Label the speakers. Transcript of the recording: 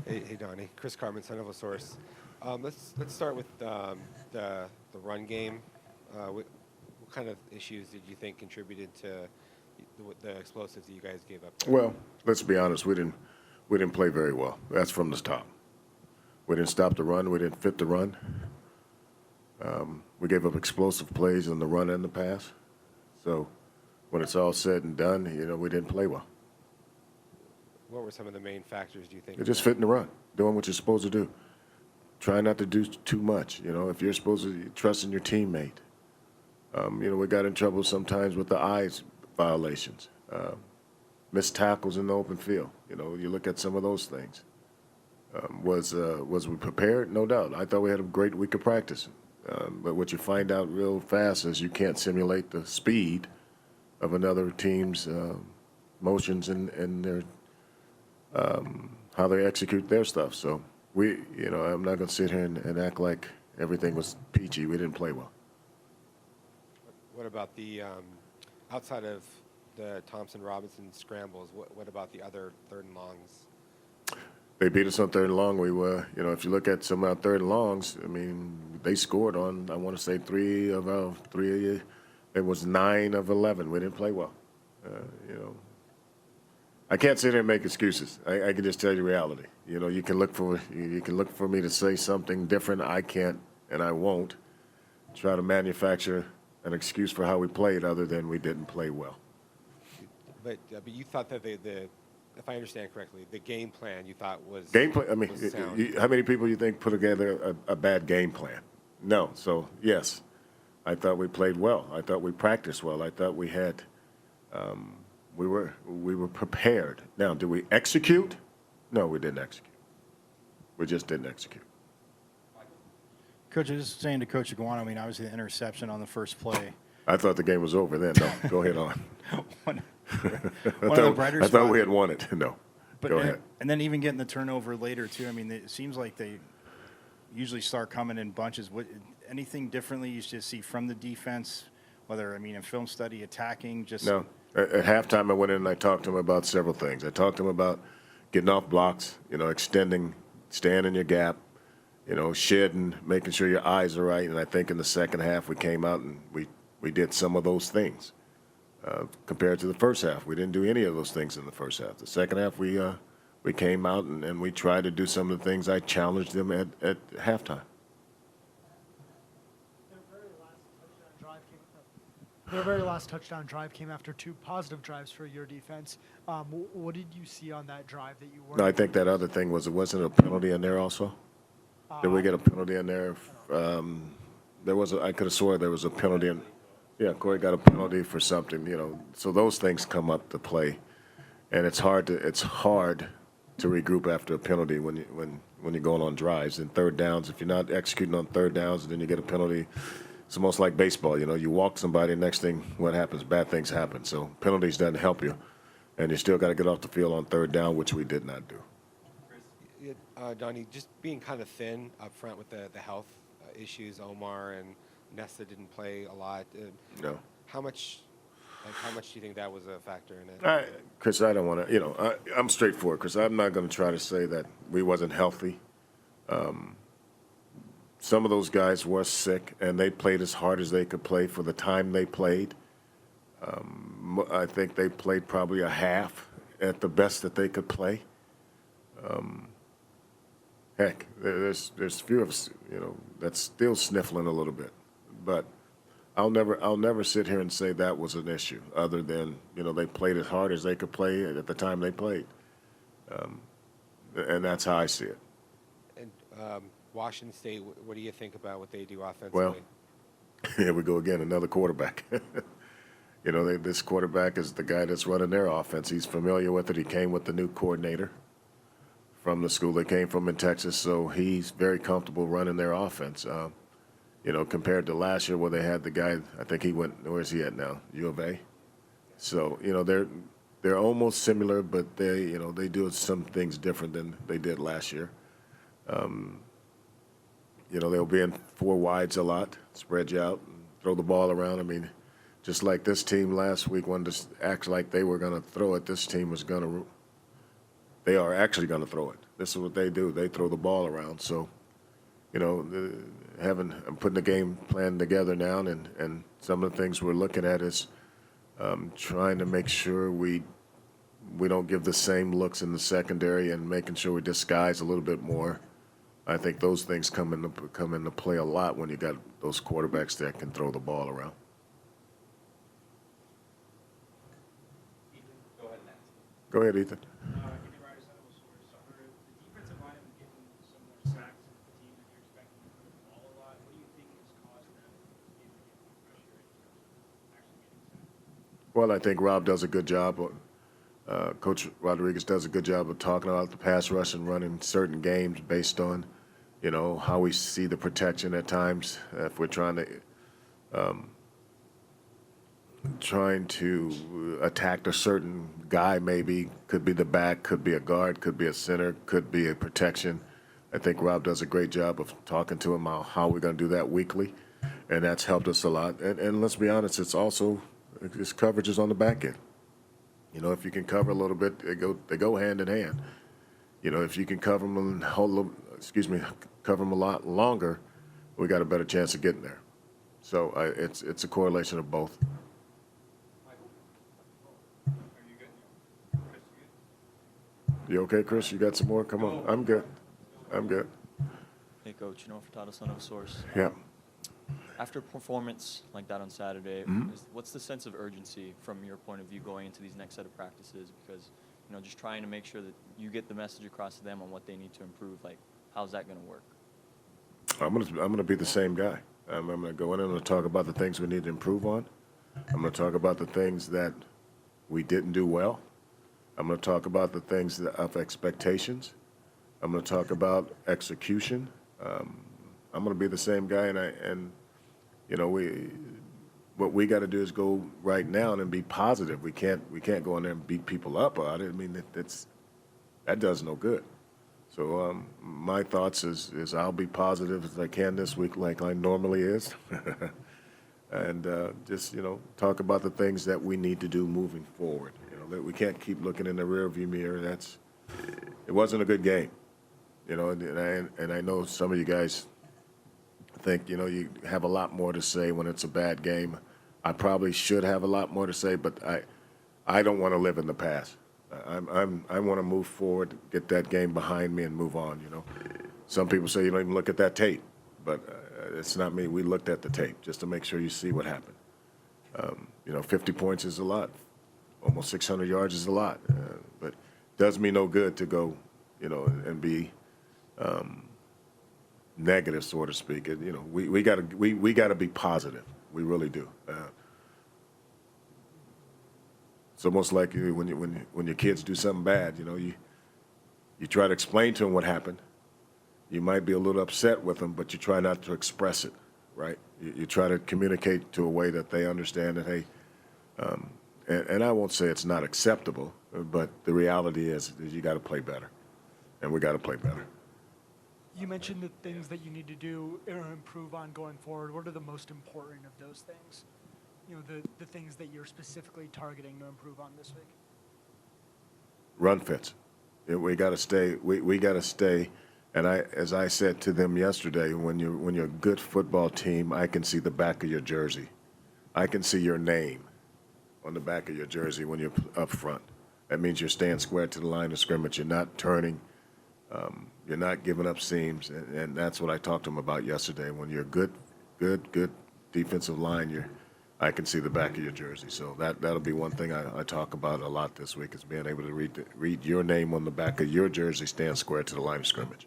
Speaker 1: Hey, Donnie. Chris Carmen, son of a source. Let's start with the run game. What kind of issues did you think contributed to the explosives that you guys gave up there?
Speaker 2: Well, let's be honest. We didn't play very well. That's from the top. We didn't stop the run. We didn't fit the run. We gave up explosive plays on the run and the pass. So when it's all said and done, we didn't play well.
Speaker 1: What were some of the main factors, do you think?
Speaker 2: You're just fitting the run, doing what you're supposed to do. Try not to do too much. If you're supposed to trust in your teammate. We got in trouble sometimes with the eyes violations, missed tackles in the open field. You look at some of those things. Was we prepared? No doubt. I thought we had a great week of practice. But what you find out real fast is you can't simulate the speed of another team's motions and their how they execute their stuff. So I'm not going to sit here and act like everything was peachy. We didn't play well.
Speaker 1: What about the outside of the Thompson-Robinson scrambles? What about the other third and longs?
Speaker 2: They beat us on third and long. We were, if you look at some of our third and longs, they scored on, I want to say, it was 9 of 11. We didn't play well. I can't sit here and make excuses. I can just tell you reality. You can look for me to say something different. I can't, and I won't try to manufacture an excuse for how we played other than we didn't play well.
Speaker 1: But you thought that if I understand correctly, the game plan you thought was
Speaker 2: game plan.
Speaker 1: was sound.
Speaker 2: How many people you think put together a bad game plan? No. So yes, I thought we played well. I thought we practiced well. I thought we had. We were prepared. Now, did we execute? No, we didn't execute. We just didn't execute.
Speaker 3: Coach, I was just saying to Coach Iguana, obviously the interception on the first play.
Speaker 2: I thought the game was over then. No, go ahead on.
Speaker 3: one
Speaker 2: I
Speaker 3: of the brighter
Speaker 2: thought
Speaker 3: spots.
Speaker 2: we had won it. No,
Speaker 3: But
Speaker 2: go ahead.
Speaker 3: And then even getting the turnover later, too. It seems like they usually start coming in bunches. Anything differently you just see from the defense, whether, in film study, attacking, just...
Speaker 2: No. At halftime, I went in and I talked to him about several things. I talked to him about getting off blocks, extending, staying in your gap, shedding, making sure your eyes are right. And I think in the second half we came out and we did some of those things compared to the first half. We didn't do any of those things in the first half. The second half we came out and we tried to do some of the things I challenged them at halftime.
Speaker 4: Their very last touchdown drive came after 2 positive drives for your defense. What did you see on that drive that you were?
Speaker 2: No, I think that other thing wasn't a penalty in there also? Did we get a penalty in there? I could have swore there was a penalty in. Yeah, Corey got a penalty for something, So those things come up to play, and it's hard to regroup after a penalty when you're going on drives and third downs. If you're not executing on third downs and then you get a penalty. It's almost like baseball, you walk somebody, next thing, what happens? Bad things happen. So penalties doesn't help you, and you still got to get off the field on third down, which we did not do.
Speaker 1: Donnie, just being kind of thin up front with the health issues, Omar and Nesta didn't play a lot.
Speaker 2: No.
Speaker 1: How much do you think that was a factor in it?
Speaker 2: Chris, I don't want to, I'm straightforward, Chris. I'm not going to try to say that we wasn't healthy. Some of those guys were sick, and they played as hard as they could play for the time they played. I think they played probably a half at the best that they could play. Heck, there's a few of us, that's still sniffling a little bit. But I'll never sit here and say that was an issue, other than they played as hard as they could play at the time they played, and that's how I see it.
Speaker 1: And Washington State, what do you think about what they do offensively?
Speaker 2: Well, here we go again, another quarterback. This quarterback is the guy that's running their offense. He's familiar with it. He came with the new coordinator from the school they came from in Texas, so he's very comfortable running their offense. Compared to last year where they had the guy, I think he went, where's he at now? U of A. So, they're almost similar, but they do some things different than they did last year. They'll be in 4 wides a lot, spread you out, and throw the ball around. Just like this team last week wanted to act like they were going to throw it, this team they are actually going to throw it. This is what they do. They throw the ball around. So, you know, I'm putting the game plan together now, and some of the things we're looking at is trying to make sure we don't give the same looks in the secondary and making sure we disguise a little bit more. I think those things come into play a lot when you got those quarterbacks that can throw the ball around.
Speaker 5: Go ahead and ask.
Speaker 2: Go ahead, Ethan. Well, I think Rob does a good job. Coach Rodriguez does a good job of talking about the pass rush and running certain games based on, you know, how we see the protection at times. If we're trying to attack a certain guy, maybe could be the back, could be a guard, could be a center, could be a protection. I think Rob does a great job of talking to him about how we're going to do that weekly, and that's helped us a lot. And let's be honest, it's also his coverage is on the back end. You know, if you can cover a little bit, they go hand in hand. You know, if you can cover them cover them a lot longer, we got a better chance of getting there. So it's a correlation of both.
Speaker 5: Are you good? Chris, you good?
Speaker 2: You okay, Chris? You got some more? Come on. I'm good. I'm good.
Speaker 6: Hey, Coach, Furtado, son of a source.
Speaker 2: Yeah.
Speaker 6: After a performance like that on Saturday, what's the sense of urgency from your point of view going into these next set of practices? Because, you know, just trying to make sure that you get the message across to them on what they need to improve. Like, how's that going to work?
Speaker 2: I'm gonna be the same guy. I'm gonna go in and I'm gonna talk about the things we need to improve on. I'm gonna talk about the things that we didn't do well. I'm gonna talk about the things of expectations. I'm gonna talk about execution. I'm gonna be the same guy, and you know, what we got to do is go right now and be positive. We can't go in there and beat people up about it. I mean, that does no good. So my thoughts is I'll be positive as I can this week, like I normally is, and just, you know, talk about the things that we need to do moving forward. You know, that we can't keep looking in the rearview mirror. It wasn't a good game, you know, and I know some of you guys think, you know, you have a lot more to say when it's a bad game. I probably should have a lot more to say, but I don't want to live in the past. I want to move forward, get that game behind me, and move on. You know, some people say you don't even look at that tape, but it's not me. We looked at the tape just to make sure you see what happened. You know, 50 points is a lot. Almost 600 yards is a lot, but it does me no good to go, you know, and be negative, so to speak. You know, we gotta be positive. We really do. It's almost like when your kids do something bad. You know, you try to explain to them what happened. You might be a little upset with them, but you try not to express it, right? You try to communicate to a way that they understand that, hey, and I won't say it's not acceptable, but the reality is you got to play better, and we got to play better.
Speaker 4: You mentioned the things that you need to do or improve on going forward. What are the most important of those things? You know, the things that you're specifically targeting to improve on this week?
Speaker 2: Run fits. We got to stay. We got to stay. And as I said to them yesterday, when you're a good football team, I can see the back of your jersey. I can see your name on the back of your jersey when you're up front. That means you're staying square to the line of scrimmage. You're not turning. You're not giving up seams, and that's what I talked to them about yesterday. When you're good defensive line, I can see the back of your jersey. So that'll be one thing I talk about a lot this week, is being able to read your name on the back of your jersey, stand square to the line of scrimmage.